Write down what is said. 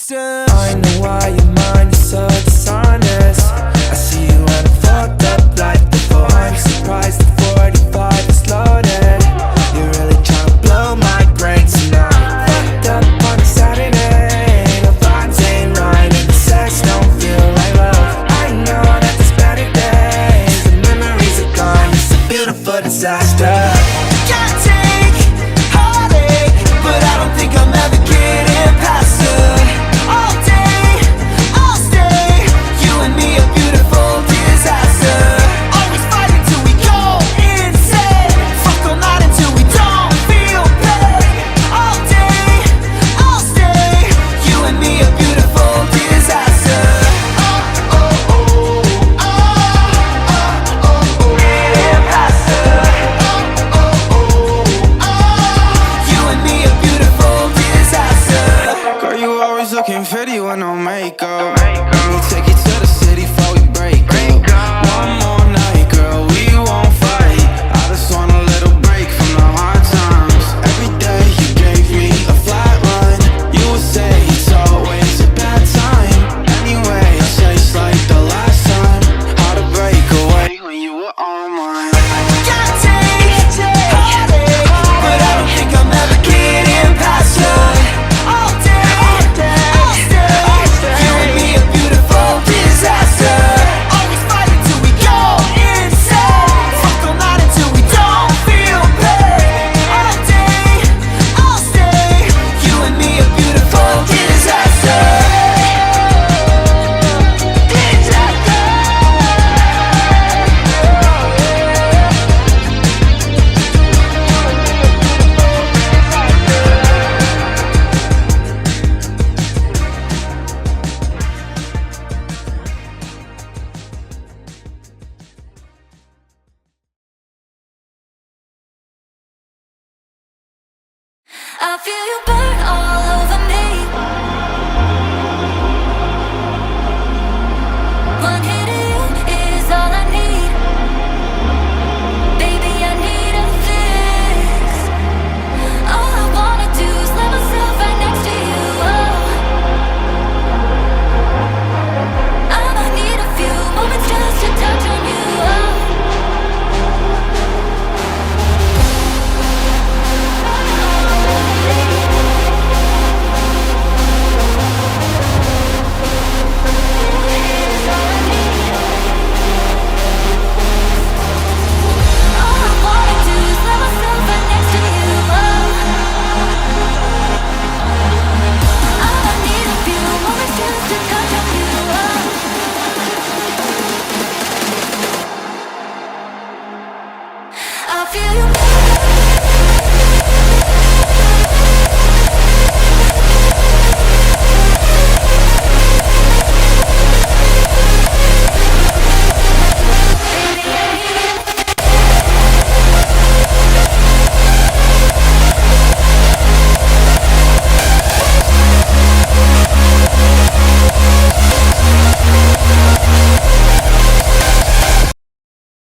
disaster. I know why your mind is so dishonest. I see you and I'm fucked up like before. I'm surprised the 45 is loaded. You're really trying to blow my brain tonight. Fucked up on a Saturday. The vibes ain't right and the sex don't feel like love. I know that there's better days. The memories are gone. It's a beautiful disaster. Can't take heartache, but I don't think I'm ever getting past her. All day, I'll stay. You and me, a beautiful disaster. Always fighting till we go insane. Fuck all night until we don't feel pain. All day, I'll stay. You and me, a beautiful disaster. Oh, oh, oh, oh, oh, oh, oh. Getting past her. You and me, a beautiful disaster. Girl, you always looking pretty with no makeup. Let me take you to the city before we break up. One more night, girl, we won't fight. I just want a little break from the hard times. Every day you gave me a flat line. You would say it's always a bad time. Anyway, I'll say it's like the last time. Hard to break away when you were on mine. Can't take heartache, but I don't think I'm ever getting past her. All day, I'll stay. You and me, a beautiful disaster. Always fighting till we go insane. Fuck all night until we don't feel pain. All day, I'll stay. You and me, a beautiful disaster. I feel you burn.